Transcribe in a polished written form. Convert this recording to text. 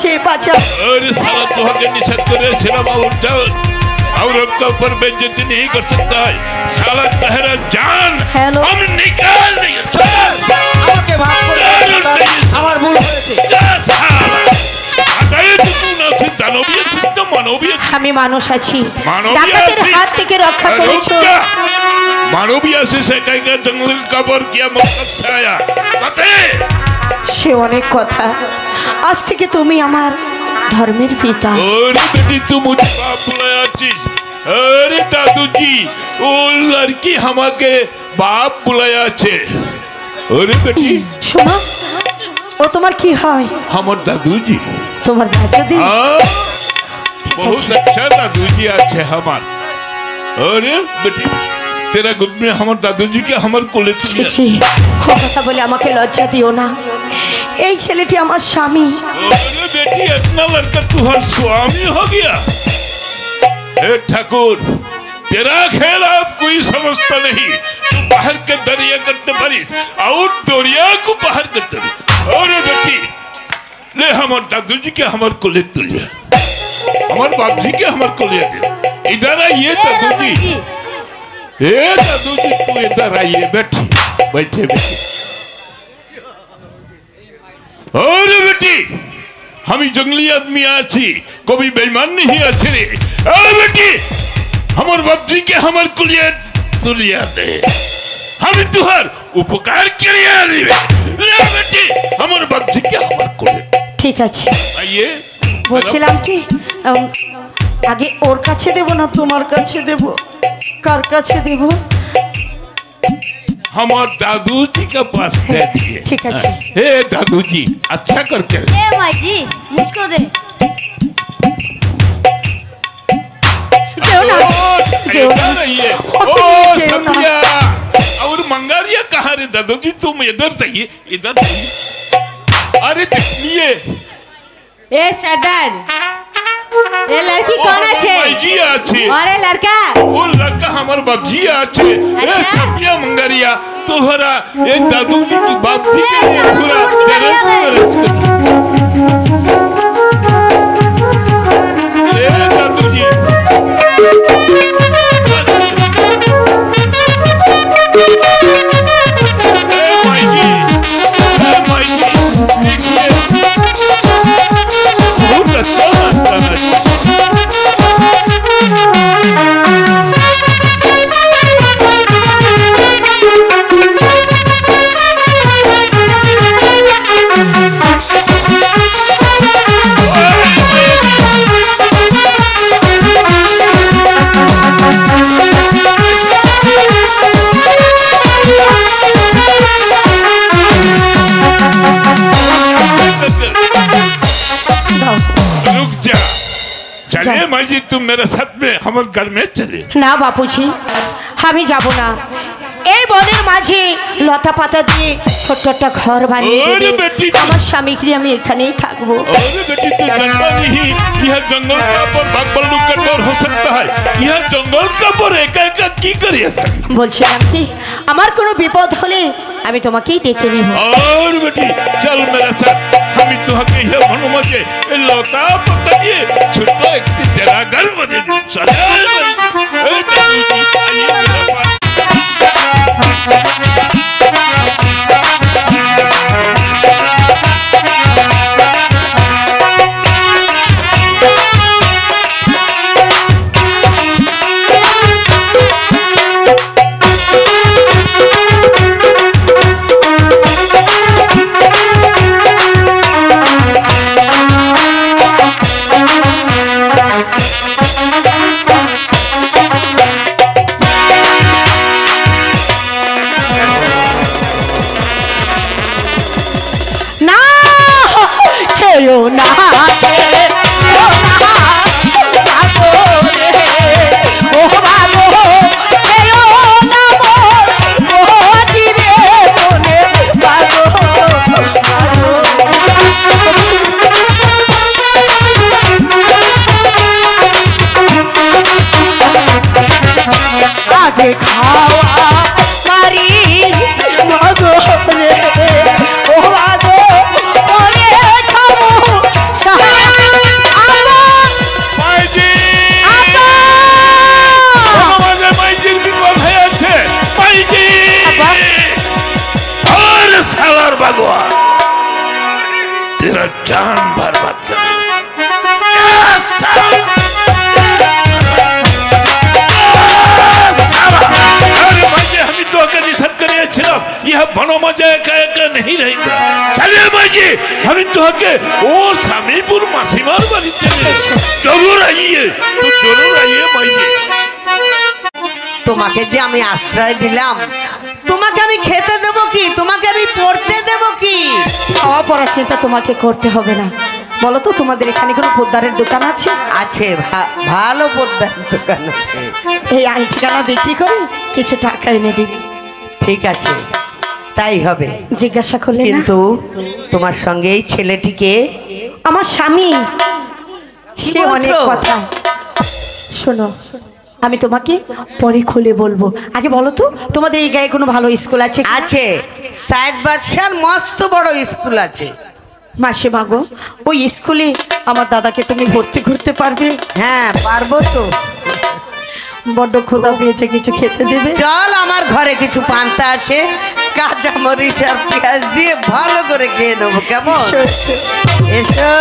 হয়েছে, বাঁচা। अरे साला तुहके निषेध करे सिर्फ औरत के ऊपर बेइज्जती नहीं कर सकता है साला तेरा जान हम निकाल देंगे আমাকে মাফ করে দাও আমার ভুল হয়েছে আমি মানুষ আছি ডাকাতের হাত থেকে রক্ষা করেছো मानवीय से कहेगा जंगल का पर क्या मकसद से आया बता সে অনেক কথা আজ থেকে তুমি আমার धर्मेर पिता। अरे बेटी तू मुझे बाप बुलाया चीज अरे दादू जी वो लड़की हमारे बाप बुलाया छे अरे बेटी सुनो वो तुम्हार की है हमार दादू जी तुम्हार दादू जी बहुत अच्छा दादू जी अच्छे हमार अरे बेटी तेरा गुद में हमार दादू जी के हमार कोले छी কথা বলে আমাকে লজ্জা দিও না এই ছেলেটি আমার স্বামী। अरे बेटी इतना लड़का तुम्हारा स्वामी हो गया हे ठाकुर तेरा खेल आप कोई समझता नहीं तू बाहर के दरिया करते बारिश और दरिया को बाहर करते अरे बेटी ले हमारे दादू जी के हमारे को ले तुलिया हमारे बाप जी के हमारे को ले दे इधर आइए दादू जी ए दादू जी तू इधर आइए बैठे बैठे बैठे अरे बेटी हम जंगली आदमी आछी कभी बेईमान नहीं अच्छे रे अरे बेटी हमार बाप जी के हमार कुलिया तुलिया दे हम तुहर उपकार करिया रे बेटी हमार बाप जी के हमार कुलिया ठीक আছে आइए বলছিলাম কি আগে ওর কাছে দেব না তোমার কাছে দেব কার কাছে দেব हमार दादू जी के पास दे दिए ठीक है हे दादू जी अच्छा करके ए माँ जी मुझको दे सतिया और मंगारिया कहाँ रे दादू जी तुम इधर जाइए इधर अरे देखिए ए सरदार ये लड़की कौन है जी अच्छे अरे लड़का वो लड़का हमारे बाप जी अच्छे ए सतिया मंगारिया तोहरा एक दादू जी की बाप जी के लिए पूरा टेरेस ए दादू जी चलिए माँ जी तुम मेरे साथ में हमारे घर में चले ना बापूजी हमें जाबो ना এই বনের মাঝে লতা পাতা দিয়ে ছোট একটা ঘর বানিয়ে দেবে আমার স্বামীকে আমি এখানেই থাকবো। अरे बेटी तू जानता नहीं यह जंगल का पर बागबालू का डर हो सकता है यह जंगल का पर एका की करिए सर বলছিলাম কি আমার কোনো বিপদ হলে আমি তোমাকেই ডেকে নেব। और बेटी चल मेरे साथ हम तुहके यह मनुमा के लता पता ये छोटा एक तेरा घर बने चल ए दादू जी आइए मेरे पास सहाय भगवान तेरा जान बर्बाद कर यह बनो मजा का नहीं रहेगा चले भाई हम तो के ओ सामीपुर मासीमार वाली जरूर आइए तो जरूर आइए भाई তোমাকে যে আমি আশ্রয় দিলাম তোমাকে আমি খেতে দেব কি তোমাকে আমি পড়তে দেব কি খাওয়া পড়ার চিন্তা তোমাকে করতে হবে না বলো তো তোমাদের এখানে কোনো পোদ্দারের দোকান আছে আছে ভালো পোদ্দারের দোকান আছে এই আংটিখানা বিক্রি করে কিছু টাকা এনে দিবি ঠিক আছে তাই হবে জিজ্ঞাসা করলে কিন্তু তোমার সঙ্গে এই ছেলেটিকে আমার স্বামী সে অনেক কথা শোনো আমি তোমাকে পরে খুলে বলবো আগে বলো তো তোমাদের এই গায়ে কোনো ভালো স্কুল আছে আছে সাইদ বাদশার মস্ত বড় স্কুল আছে মাসে মাগো ওই স্কুলে আমার দাদাকে তুমি ভর্তি করতে পারবে হ্যাঁ পারবো তো বড্ড ক্ষুধা পেয়েছে কিছু খেতে দেবে চল আমার ঘরে কিছু পান্তা আছে কাঁচা মরিচ আর পেঁয়াজ দিয়ে ভালো করে খেয়ে নেবো কেমন এসো